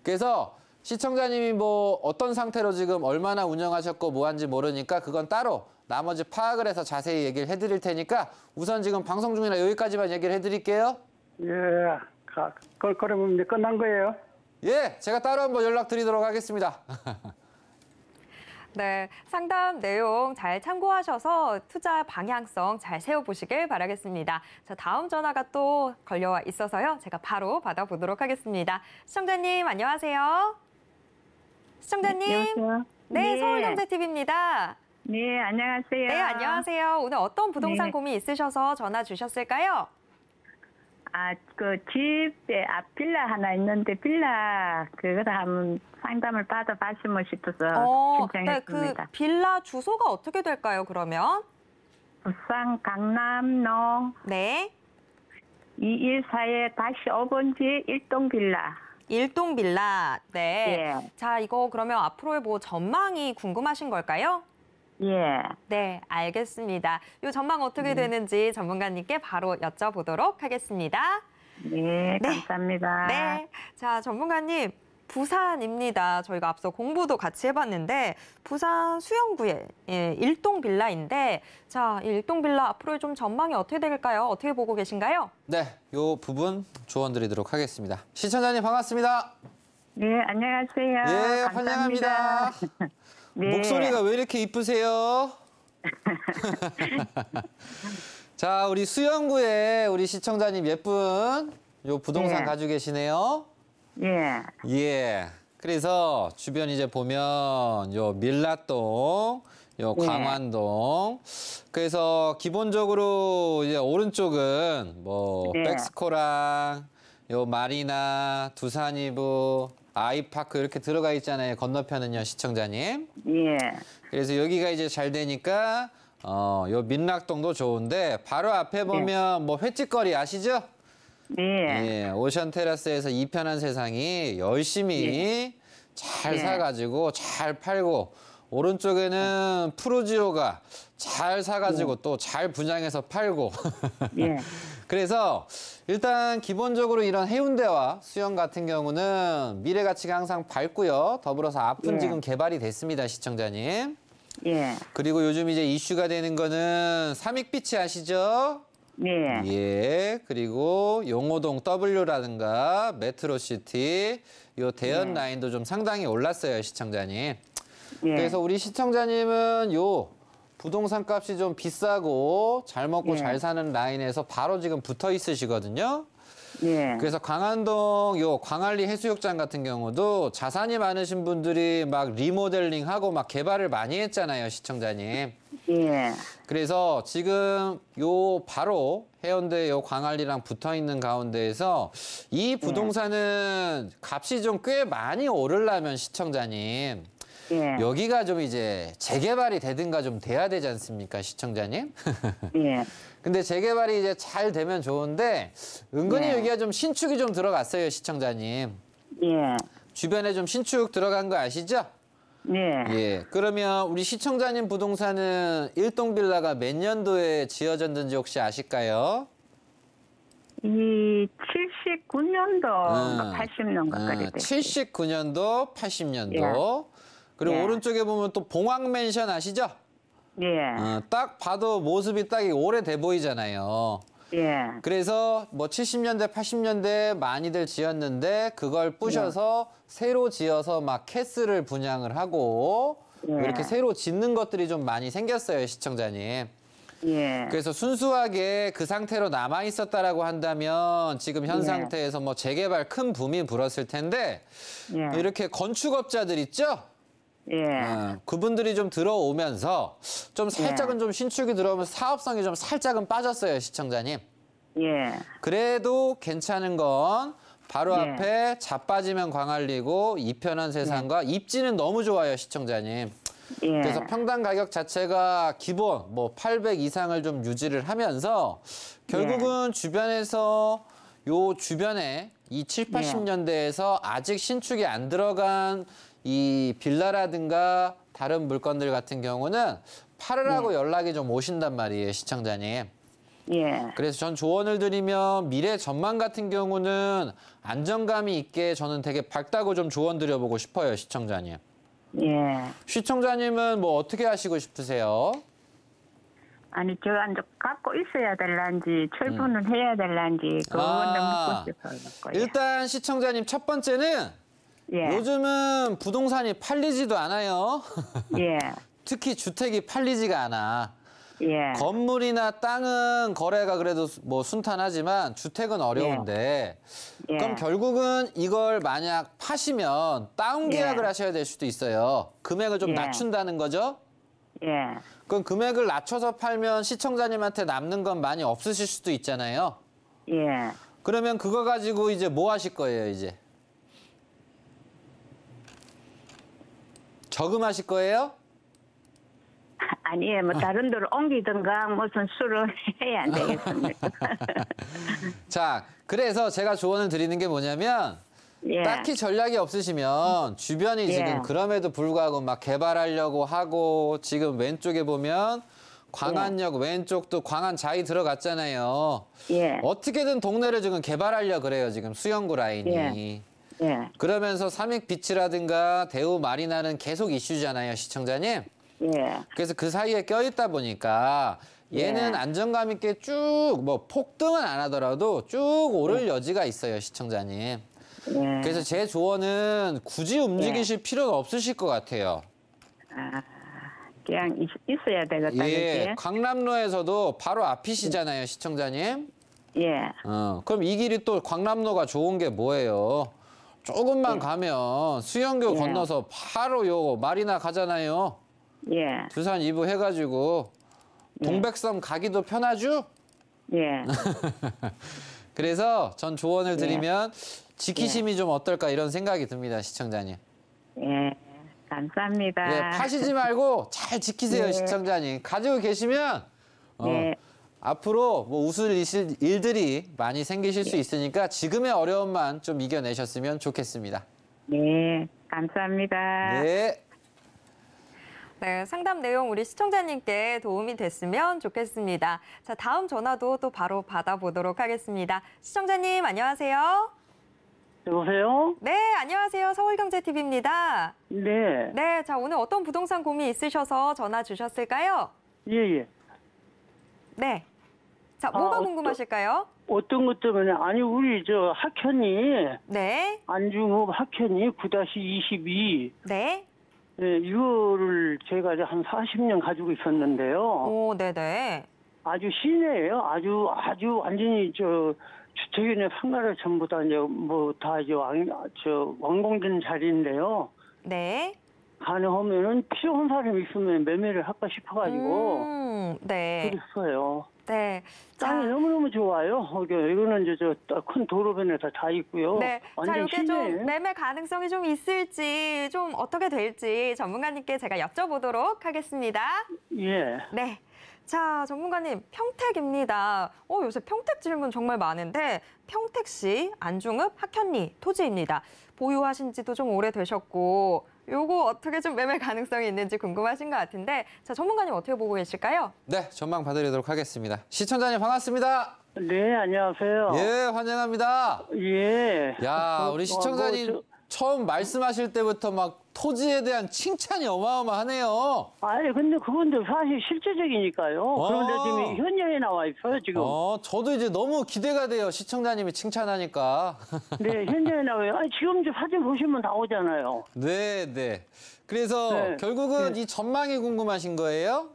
그래서 시청자님이 뭐 어떤 상태로 지금 얼마나 운영하셨고 뭐 한지 모르니까 그건 따로 나머지 파악을 해서 자세히 얘기를 해드릴 테니까 우선 지금 방송 중이라 여기까지만 얘기를 해드릴게요. 예. 그러면 이제 끝난 거예요? 예, 제가 따로 한번 연락드리도록 하겠습니다. 네, 상담 내용 잘 참고하셔서 투자 방향성 잘 세워보시길 바라겠습니다. 자, 다음 전화가 또 걸려와 있어서요. 제가 바로 받아보도록 하겠습니다. 시청자님, 안녕하세요. 시청자님. 여보세요? 네, 서울경제TV입니다. 네, 안녕하세요. 네, 안녕하세요. 오늘 어떤 부동산 네. 고민 있으셔서 전화 주셨을까요? 그 집에 빌라 하나 있는데 그거를 한번 상담을 받아봤으면 싶어서 네, 그 신청했습니다. 빌라 주소가 어떻게 될까요, 그러면? 부산 강남로 네, 214-5번지 일동 빌라. 일동 빌라. 네. 예. 자, 이거 그러면 앞으로의 뭐 전망이 궁금하신 걸까요? 예. 네, 알겠습니다. 이 전망 어떻게 되는지 전문가님께 바로 여쭤보도록 하겠습니다. 네, 감사합니다. 네, 자, 전문가님, 부산입니다. 저희가 앞서 공부도 같이 해봤는데 부산 수영구의 일동 빌라인데 자, 이 일동 빌라 앞으로의 좀 전망이 어떻게 될까요? 어떻게 보고 계신가요? 네, 요 부분 조언 드리도록 하겠습니다. 시청자님 반갑습니다. 네, 안녕하세요. 예, 감사합니다. 환영합니다. 네. 목소리가 왜 이렇게 이쁘세요? 자, 우리 수영구에 우리 시청자님 예쁜 요 부동산 네. 가지고 계시네요. 예. 예. 그래서 주변 이제 보면 요 밀라동, 요 네. 광환동. 그래서 기본적으로 이제 오른쪽은 뭐 네. 백스코랑 요 마리나, 두산이브, 아이파크 이렇게 들어가 있잖아요. 건너편은요, 시청자님. 예. 그래서 여기가 이제 잘 되니까 요 민락동도 좋은데 바로 앞에 보면 뭐 횟집거리 아시죠? 네. 예, 오션 테라스에서 이편한 세상이 열심히 잘 네. 사가지고 잘 팔고 오른쪽에는 푸르지오가 잘 사가지고 또 잘 분양해서 팔고 예. 그래서 일단 기본적으로 이런 해운대와 수영 같은 경우는 미래 가치가 항상 밝고요. 더불어서 앞은 예. 지금 개발이 됐습니다, 시청자님. 예. 그리고 요즘 이제 이슈가 되는 거는 삼익비치 아시죠? 네. 예, 그리고 용호동 W라든가 메트로시티, 요 대연 라인도 좀 상당히 올랐어요, 시청자님. 예. 그래서 우리 시청자님은 요 부동산 값이 좀 비싸고 잘 먹고 예. 잘 사는 라인에서 바로 지금 붙어 있으시거든요. 예. 그래서 광안동 요 광안리 해수욕장 같은 경우도 자산이 많으신 분들이 막 리모델링하고 막 개발을 많이 했잖아요, 시청자님. 예. 그래서 지금 요 바로 해운대 요 광안리랑 붙어 있는 가운데에서 이 부동산은 값이 좀 꽤 많이 오르려면 시청자님 예. 여기가 좀 이제 재개발이 되든가 좀 돼야 되지 않습니까, 시청자님? 예. 근데 재개발이 이제 잘 되면 좋은데 은근히 네. 여기가 좀 신축이 좀 들어갔어요, 시청자님. 예. 주변에 좀 신축 들어간 거 아시죠? 네. 예. 그러면 우리 시청자님 부동산은 일동 빌라가 몇 년도에 지어졌는지 혹시 아실까요? 이 79년도, 80년 가까이 됐어요. 79년도, 80년도. 그리고 예. 오른쪽에 보면 또 봉황맨션 아시죠? 예. 딱 봐도 모습이 딱 오래돼 보이잖아요. 예. 그래서 뭐 70년대, 80년대 많이들 지었는데 그걸 부셔서 새로 지어서 막 캐슬을 분양을 하고 예. 이렇게 새로 짓는 것들이 좀 많이 생겼어요, 시청자님. 예. 그래서 순수하게 그 상태로 남아 있었다라고 한다면 지금 현 예. 상태에서 뭐 재개발 큰 붐이 불었을 텐데 예. 이렇게 건축업자들 있죠? 예. 그분들이 좀 들어오면서 좀 살짝은 좀 신축이 들어오면서 사업성이 좀 살짝은 빠졌어요, 시청자님. 예. 그래도 괜찮은 건 바로 예. 앞에 자빠지면 광안리고 이편한 세상과 입지는 너무 좋아요, 시청자님. 예. 그래서 평당 가격 자체가 기본 뭐 800 이상을 좀 유지를 하면서 결국은 주변에서 요 주변에 이 7, 80년대에서 아직 신축이 안 들어간 이 빌라라든가 다른 물건들 같은 경우는 팔으라고 연락이 좀 오신단 말이에요, 시청자님. 예. 그래서 전 조언을 드리면 미래 전망 같은 경우는 안정감이 있게 저는 되게 밝다고 좀 조언 드려보고 싶어요, 시청자님. 예. 시청자님은 뭐 어떻게 하시고 싶으세요? 아니, 제가 이제 갖고 있어야 될란지, 철분을 해야 될란지, 그거는 묻고 싶어요. 일단 시청자님 첫 번째는 예. 요즘은 부동산이 팔리지도 않아요. 예. 특히 주택이 팔리지가 않아. 예. 건물이나 땅은 거래가 그래도 뭐 순탄하지만 주택은 어려운데 예. 그럼 결국은 이걸 만약 파시면 다운 계약을 하셔야 될 수도 있어요. 금액을 좀 예. 낮춘다는 거죠. 예. 그럼 금액을 낮춰서 팔면 시청자님한테 남는 건 많이 없으실 수도 있잖아요. 예. 그러면 그거 가지고 이제 뭐 하실 거예요, 이제? 저금하실 거예요? 아니, 뭐 다른 데로 옮기든가 무슨 수를 해야 안 되겠습니까? 자, 그래서 제가 조언을 드리는 게 뭐냐면 예. 딱히 전략이 없으시면 주변이 예. 지금 그럼에도 불구하고 막 개발하려고 하고 지금 왼쪽에 보면 광안역 왼쪽도 광안자이 들어갔잖아요. 예. 어떻게든 동네를 지금 개발하려고 그래요, 지금 수영구 라인이. 예. 그러면서 삼익비치라든가 대우 마리나는 계속 이슈잖아요, 시청자님. 예. 그래서 그 사이에 껴있다 보니까 얘는 예. 안정감 있게 쭉 뭐 폭등은 안 하더라도 쭉 오를 여지가 있어요, 시청자님. 예. 그래서 제 조언은 굳이 움직이실 필요는 없으실 것 같아요. 아, 그냥 있어야 되겠다, 예, 그지? 광남로에서도 바로 앞이시잖아요, 시청자님. 예. 그럼 이 길이 또 광남로가 좋은 게 뭐예요? 조금만 가면 수영교 예. 건너서 바로 요 마리나 가잖아요. 예. 두산 2부 해가지고 동백섬 가기도 편하죠? 예. 그래서 전 조언을 드리면 지키심이 좀 어떨까 이런 생각이 듭니다, 시청자님. 예. 감사합니다. 예, 파시지 말고 잘 지키세요, 예. 시청자님. 가지고 계시면 예. 앞으로 뭐 웃을 일들이 많이 생기실 수 있으니까 지금의 어려움만 좀 이겨내셨으면 좋겠습니다. 네. 감사합니다. 네. 네, 상담 내용 우리 시청자님께 도움이 됐으면 좋겠습니다. 자, 다음 전화도 또 바로 받아보도록 하겠습니다. 시청자님, 안녕하세요. 여보세요? 네, 안녕하세요. 서울경제TV입니다. 네. 네, 자, 오늘 어떤 부동산 고민 있으셔서 전화 주셨을까요? 예. 네. 자, 뭐가 아, 궁금하실까요? 어떤 것 때문에, 아니, 우리 저 학현이, 네, 안중업 학현이 9-22, 네. 예, 이거를 제가 이제 한 40년 가지고 있었는데요. 오, 네네. 아주 시내예요. 아주 완전히 저 주택이나 상가를 전부 다 이제 뭐 다 이제 완공된 자리인데요. 네. 가능하면은 필요한 사람이 있으면 매매를 할까 싶어가지고 네. 그랬어요. 네. 땅이 너무너무 좋아요. 이거는 이제 저 큰 도로변에 다 있고요. 네. 자, 완전 이게 시내예요. 좀 매매 가능성이 좀 있을지, 좀 어떻게 될지 전문가님께 제가 여쭤보도록 하겠습니다. 예. 네. 자, 전문가님, 평택입니다. 요새 평택 질문 정말 많은데 평택시 안중읍 학현리 토지입니다. 보유하신 지도 좀 오래되셨고 요거 어떻게 좀 매매 가능성이 있는지 궁금하신 것 같은데 자, 전문가님 어떻게 보고 계실까요? 네, 전망 봐드리도록 하겠습니다. 시청자님 반갑습니다. 네, 안녕하세요. 예, 환영합니다. 예. 야, 우리 시청자님 처음 말씀하실 때부터 막 토지에 대한 칭찬이 어마어마하네요. 아니, 근데 그건 사실 실제적이니까요. 그런데 지금 현장에 나와 있어요, 지금. 저도 이제 너무 기대가 돼요. 시청자님이 칭찬하니까. 네, 현장에 나와요. 아니, 지금 이제 사진 보시면 나오잖아요. 네, 네. 그래서 네. 결국은 네. 이 전망이 궁금하신 거예요?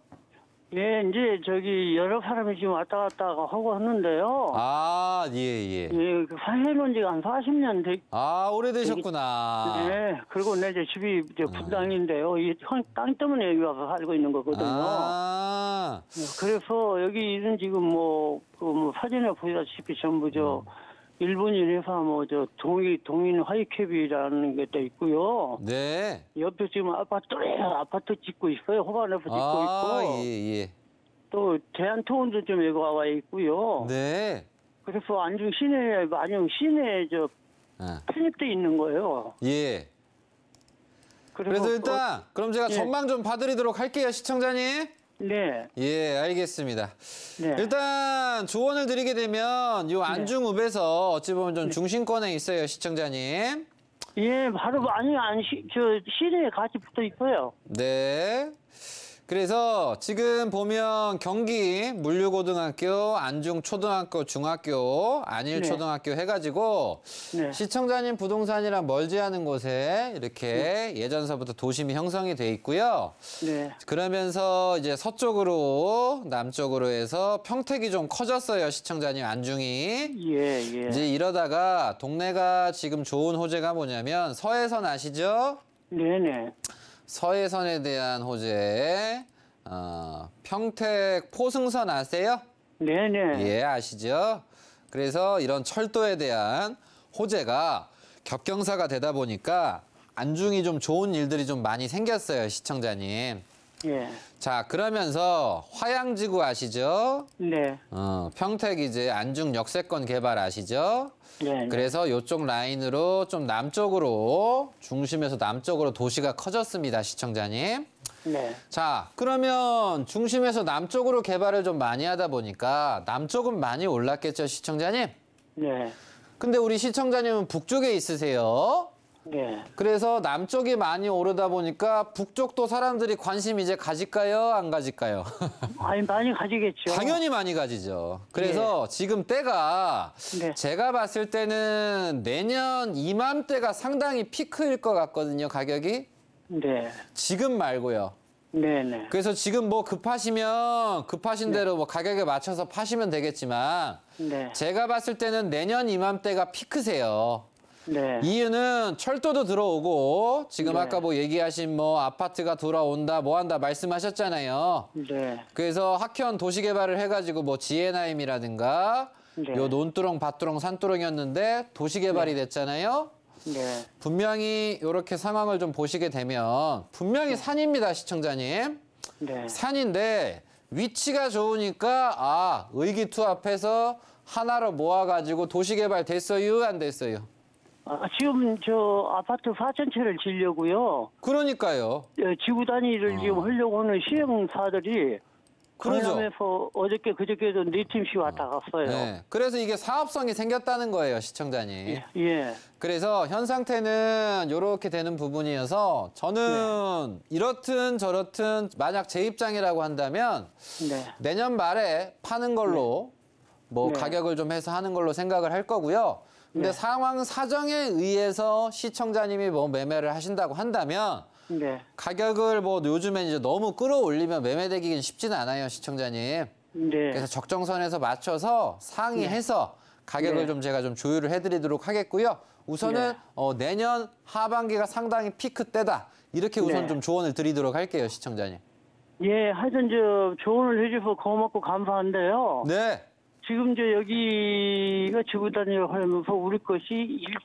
예, 이제 저기 여러 사람이 지금 왔다 갔다 하고 하는데요. 아, 예, 예. 예, 해놓은 지가 한 40년 오래되셨구나. 네, 그리고 내 이제 집이 이제 분당인데요. 이 땅 때문에 여기 와서 살고 있는 거거든요. 아, 그래서 여기는 지금 뭐 사진에 보시다시피 전부 일본인 회사 동인 하이캡이라는 게 또 있고요. 네. 옆에 지금 아파트 짓고 있어요. 호반에서 짓고 있고. 예, 예. 또 대한통운도 좀 여기 와 있고요. 네. 그래서 안중 시내에 편입돼 있는 거예요. 예. 그래서 일단 그럼 제가 예. 전망 좀 봐드리도록 할게요, 시청자님. 네. 예, 알겠습니다. 네. 일단 조언을 드리게 되면 요 안중읍에서 어찌 보면 좀 중심권에 있어요, 시청자님. 예, 바로 시내에 같이 붙어 있어요. 네. 그래서 지금 보면 경기 물류고등학교, 안중초등학교, 중학교, 안일초등학교 해가지고 네. 시청자님 부동산이랑 멀지 않은 곳에 이렇게 예전서부터 도심이 형성이 돼 있고요. 네. 그러면서 이제 서쪽으로 남쪽으로 해서 평택이 좀 커졌어요, 시청자님 안중이. 예. 이제 이러다가 동네가 지금 좋은 호재가 뭐냐면 서해선 아시죠? 네네. 서해선에 대한 호재, 평택 포승선 아세요? 네네. 예, 아시죠? 그래서 이런 철도에 대한 호재가 겹경사가 되다 보니까 안중이 좀 좋은 일들이 좀 많이 생겼어요, 시청자님. 예. 자, 그러면서 화양지구 아시죠? 네. 평택 이제 안중 역세권 개발 아시죠? 네. 그래서 이쪽 라인으로 좀 남쪽으로, 중심에서 남쪽으로 도시가 커졌습니다, 시청자님. 네. 자, 그러면 중심에서 남쪽으로 개발을 좀 많이 하다 보니까 남쪽은 많이 올랐겠죠, 시청자님? 네. 근데 우리 시청자님은 북쪽에 있으세요. 네. 그래서 남쪽이 많이 오르다 보니까 북쪽도 사람들이 관심 이제 가질까요? 안 가질까요? 아니, 많이 가지겠죠. 당연히 많이 가지죠. 그래서 지금 때가 네. 제가 봤을 때는 내년 이맘때가 상당히 피크일 것 같거든요, 가격이. 네. 지금 말고요. 네네. 그래서 지금 뭐 급하시면 급하신 대로 뭐 가격에 맞춰서 파시면 되겠지만 네. 제가 봤을 때는 내년 이맘때가 피크세요. 네. 이유는 철도도 들어오고 지금 네. 아까 뭐 얘기하신 뭐 아파트가 돌아온다 뭐 한다 말씀하셨잖아요. 네. 그래서 학현 도시개발을 해가지고 뭐 지혜나임이라든가 네. 요 논두렁, 밭두렁, 산두렁이었는데 도시개발이 됐잖아요. 네. 분명히 이렇게 상황을 좀 보시게 되면 분명히 산입니다, 시청자님. 네. 산인데 위치가 좋으니까 의기투합해서 하나로 모아가지고 도시개발 됐어요, 안 됐어요? 지금 아파트 4,000채를 지려고요. 그러니까요. 지구 단위를 지금 하려고 하는 시행사들이 그러죠. 강남에서 어저께 그저께도 4팀씩 왔다 갔어요. 네. 그래서 이게 사업성이 생겼다는 거예요, 시청자님. 예. 그래서 현 상태는 이렇게 되는 부분이어서 저는 이렇든 저렇든 만약 제 입장이라고 한다면 네. 내년 말에 파는 걸로 뭐 네. 가격을 좀 해서 하는 걸로 생각을 할 거고요. 근데 네. 상황 사정에 의해서 시청자님이 뭐 매매를 하신다고 한다면 네. 가격을 뭐 요즘엔 이제 너무 끌어올리면 매매되기는 쉽지는 않아요, 시청자님. 네. 그래서 적정선에서 맞춰서 상의해서 가격을 네. 좀 제가 좀 조율을 해드리도록 하겠고요. 우선은 내년 하반기가 상당히 피크 때다. 이렇게 우선 네. 좀 조언을 드리도록 할게요, 시청자님. 예, 하여튼 조언을 해줘서 고맙고 감사한데요. 네. 지금 여기가 지구 단위로 하면서 우리 것이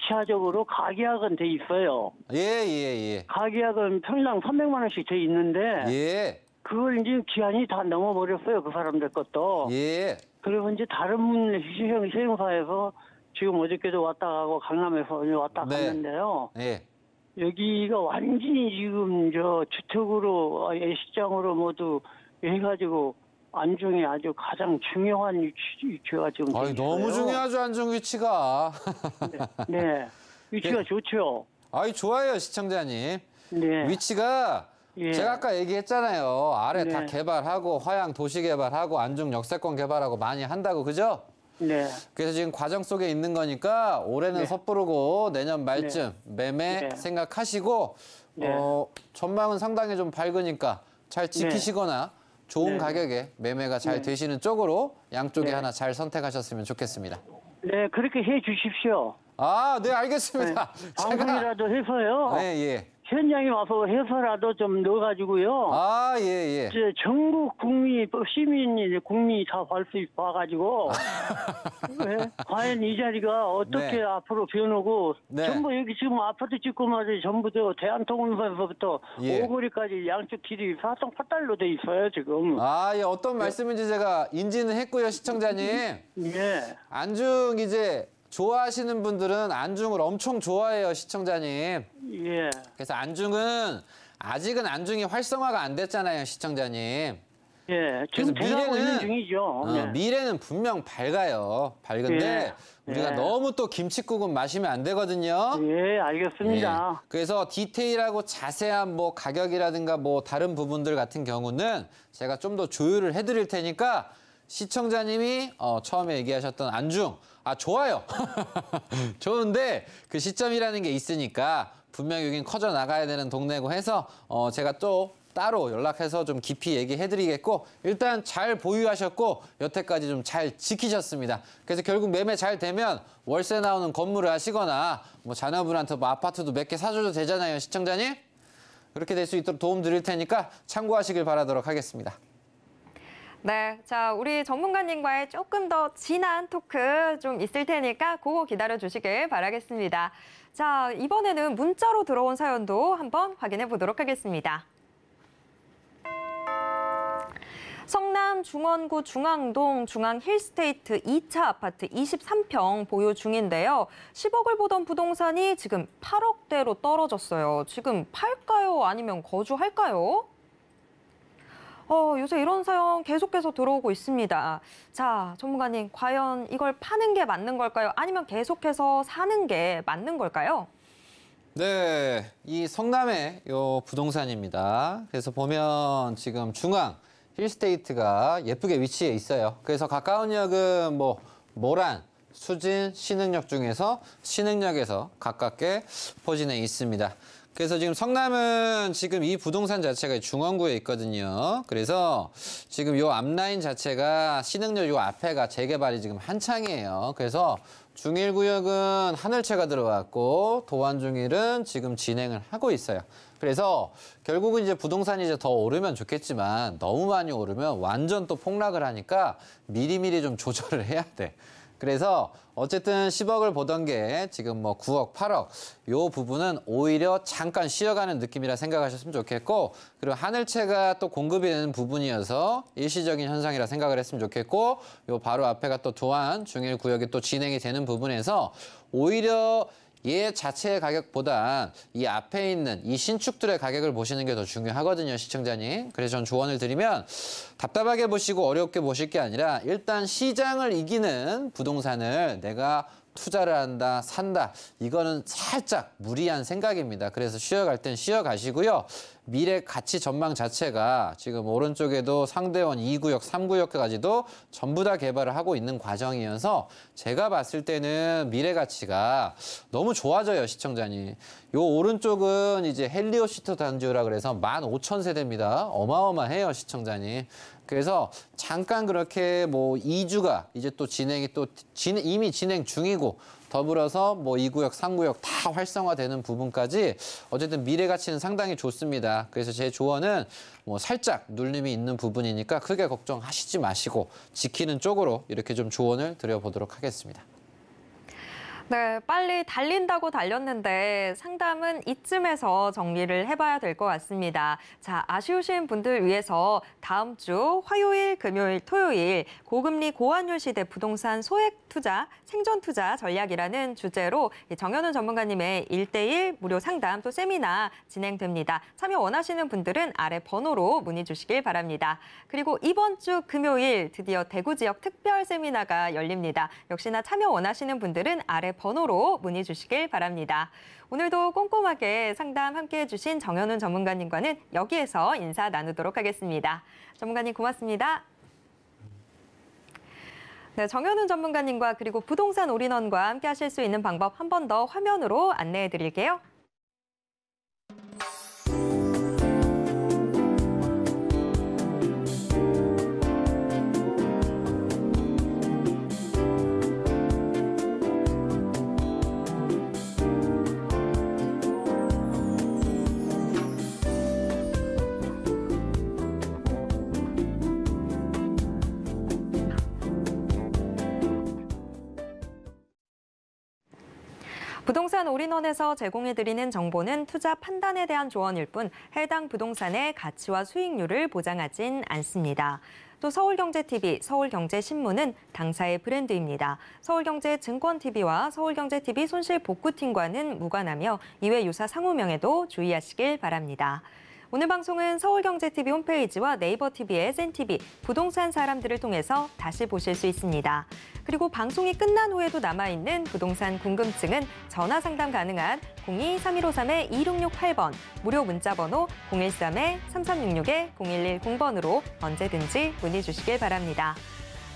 1차적으로 가계약은 돼 있어요. 예. 가계약은 평당 300만 원씩 돼 있는데 예. 그걸 이제 기한이 다 넘어버렸어요. 그 사람들 것도. 예. 그리고 이제 다른 시행사에서 지금 어저께도 왔다 가고 강남에서 왔다 네. 갔는데요. 예. 여기가 완전히 지금 주택으로 예식장으로 모두 해가지고 안중에 아주 가장 중요한 위치가 지금 돼 있어요. 너무 중요하죠, 안중 위치가. 네. 위치가 좋죠. 아이, 좋아요, 시청자님. 네. 위치가 예. 제가 아까 얘기했잖아요. 아래 다 네. 개발하고 화양 도시 개발하고 안중 역세권 개발하고 많이 한다고, 그죠? 네. 그래서 지금 과정 속에 있는 거니까 올해는 네. 섣부르고 내년 말쯤 매매 네. 생각하시고 네. 전망은 상당히 좀 밝으니까 잘 지키시거나 좋은 네. 가격에 매매가 잘 네. 되시는 쪽으로 양쪽에 네. 하나 잘 선택하셨으면 좋겠습니다. 네, 그렇게 해 주십시오. 아, 네, 알겠습니다. 방송이라도 해서요. 네, 예. 현장에 와서 해서라도 좀 넣어가지고요. 아, 예, 예. 이제 전국 시민이 국민이 다 봐가지고 네? 과연 이 자리가 어떻게 네. 앞으로 변하고 네. 전부 여기 지금 아파트 짓고 말이 전부 저 대한통운선에서부터 예. 오거리까지 양쪽 길이 사성파달로 돼 있어요 지금. 아, 예, 어떤 말씀인지 제가 인지는 했고요, 시청자님. 예. 안중 이제 좋아하시는 분들은 안중을 엄청 좋아해요, 시청자님. 예. 그래서 안중은 아직은 안중이 활성화가 안 됐잖아요, 시청자님. 예. 지금 돼가고 있는 중이죠. 네. 미래는 분명 밝아요. 밝은데 예. 우리가 예. 너무 또 김칫국은 마시면 안 되거든요. 예, 알겠습니다. 예. 그래서 디테일하고 자세한 뭐 가격이라든가 뭐 다른 부분들 같은 경우는 제가 좀 더 조율을 해드릴 테니까 시청자님이 처음에 얘기하셨던 안중, 아, 좋아요. 좋은데 그 시점이라는 게 있으니까 분명히 여긴 커져 나가야 되는 동네고 해서 제가 또 따로 연락해서 좀 깊이 얘기해드리겠고 일단 잘 보유하셨고 여태까지 좀 잘 지키셨습니다. 그래서 결국 매매 잘 되면 월세 나오는 건물을 하시거나 뭐 자녀분한테 뭐 아파트도 몇 개 사줘도 되잖아요, 시청자님. 그렇게 될 수 있도록 도움 드릴 테니까 참고하시길 바라도록 하겠습니다. 네, 자, 우리 전문가님과의 조금 더 진한 토크 좀 있을 테니까 그거 기다려 주시길 바라겠습니다. 자, 이번에는 문자로 들어온 사연도 한번 확인해 보도록 하겠습니다. 성남 중원구 중앙동 중앙힐스테이트 2차 아파트 23평 보유 중인데요. 10억을 보던 부동산이 지금 8억대로 떨어졌어요. 지금 팔까요? 아니면 거주할까요? 요새 이런 사연 계속해서 들어오고 있습니다. 자, 전문가님, 과연 이걸 파는 게 맞는 걸까요? 아니면 계속해서 사는 게 맞는 걸까요? 네, 이 성남의 요 부동산입니다. 그래서 보면 지금 중앙 힐스테이트가 예쁘게 위치해 있어요. 그래서 가까운 역은 뭐 모란, 수진, 신흥역 중에서 신흥역에서 가깝게 포진해 있습니다. 그래서 지금 성남은 지금 이 부동산 자체가 중원구에 있거든요. 그래서 지금 요 앞라인 자체가 신흥역 요 앞에가 재개발이 지금 한창이에요. 그래서 중1구역은 하늘채가 들어왔고 도안중일은 지금 진행을 하고 있어요. 그래서 결국은 이제 부동산이 이제 더 오르면 좋겠지만 너무 많이 오르면 완전 또 폭락을 하니까 미리미리 좀 조절을 해야 돼. 그래서 어쨌든 10억을 보던 게 지금 뭐 9억, 8억 요 부분은 오히려 잠깐 쉬어가는 느낌이라 생각하셨으면 좋겠고 그리고 하늘채가 또 공급이 되는 부분이어서 일시적인 현상이라 생각을 했으면 좋겠고 요 바로 앞에가 또 도안 중일 구역이 또 진행이 되는 부분에서 오히려 얘 자체의 가격보다 이 앞에 있는 이 신축들의 가격을 보시는 게 더 중요하거든요, 시청자님. 그래서 전 조언을 드리면 답답하게 보시고 어렵게 보실 게 아니라 일단 시장을 이기는 부동산을 내가 투자를 한다, 산다. 이거는 살짝 무리한 생각입니다. 그래서 쉬어갈 땐 쉬어가시고요. 미래 가치 전망 자체가 지금 오른쪽에도 상대원 2구역, 3구역까지도 전부 다 개발을 하고 있는 과정이어서 제가 봤을 때는 미래 가치가 너무 좋아져요, 시청자님. 요 오른쪽은 이제 헬리오시티 단지라 그래서 15,000세대입니다. 어마어마해요, 시청자님. 그래서 잠깐 그렇게 뭐 2주가 이제 또 진행이 또 이미 진행 중이고 더불어서 뭐 2구역, 3구역 다 활성화되는 부분까지 어쨌든 미래 가치는 상당히 좋습니다. 그래서 제 조언은 뭐 살짝 눌림이 있는 부분이니까 크게 걱정하시지 마시고 지키는 쪽으로 이렇게 좀 조언을 드려보도록 하겠습니다. 네, 빨리 달린다고 달렸는데 상담은 이쯤에서 정리를 해봐야 될 것 같습니다. 자, 아쉬우신 분들 위해서 다음 주 화요일, 금요일, 토요일 고금리 고환율 시대 부동산 소액 투자, 생존 투자 전략이라는 주제로 정현우 전문가님의 1:1 무료 상담 또 세미나 진행됩니다. 참여 원하시는 분들은 아래 번호로 문의 주시길 바랍니다. 그리고 이번 주 금요일 드디어 대구 지역 특별 세미나가 열립니다. 역시나 참여 원하시는 분들은 아래 번호로 문의 주시길 바랍니다. 오늘도 꼼꼼하게 상담 함께해 주신 정현훈 전문가님과는 여기에서 인사 나누도록 하겠습니다. 전문가님 고맙습니다. 네, 정현훈 전문가님과 그리고 부동산 올인원과 함께 하실 수 있는 방법 한 번 더 화면으로 안내해 드릴게요. 부동산 올인원에서 제공해드리는 정보는 투자 판단에 대한 조언일 뿐 해당 부동산의 가치와 수익률을 보장하진 않습니다. 또 서울경제TV, 서울경제신문은 당사의 브랜드입니다. 서울경제증권TV와 서울경제TV 손실복구팀과는 무관하며 이외 유사 상호명에도 주의하시길 바랍니다. 오늘 방송은 서울경제TV 홈페이지와 네이버TV의 SNTV, 부동산 사람들을 통해서 다시 보실 수 있습니다. 그리고 방송이 끝난 후에도 남아있는 부동산 궁금증은 전화 상담 가능한 02-3153-2668번, 무료 문자번호 013-3366-0110번으로 언제든지 문의 주시길 바랍니다.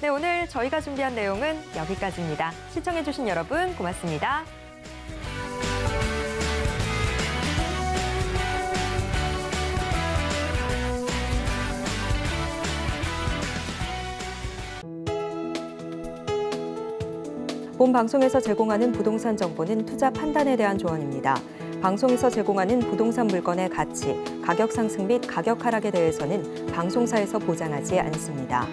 네, 오늘 저희가 준비한 내용은 여기까지입니다. 시청해주신 여러분 고맙습니다. 본 방송에서 제공하는 부동산 정보는 투자 판단에 대한 조언입니다. 방송에서 제공하는 부동산 물건의 가치, 가격 상승 및 가격 하락에 대해서는 방송사에서 보장하지 않습니다.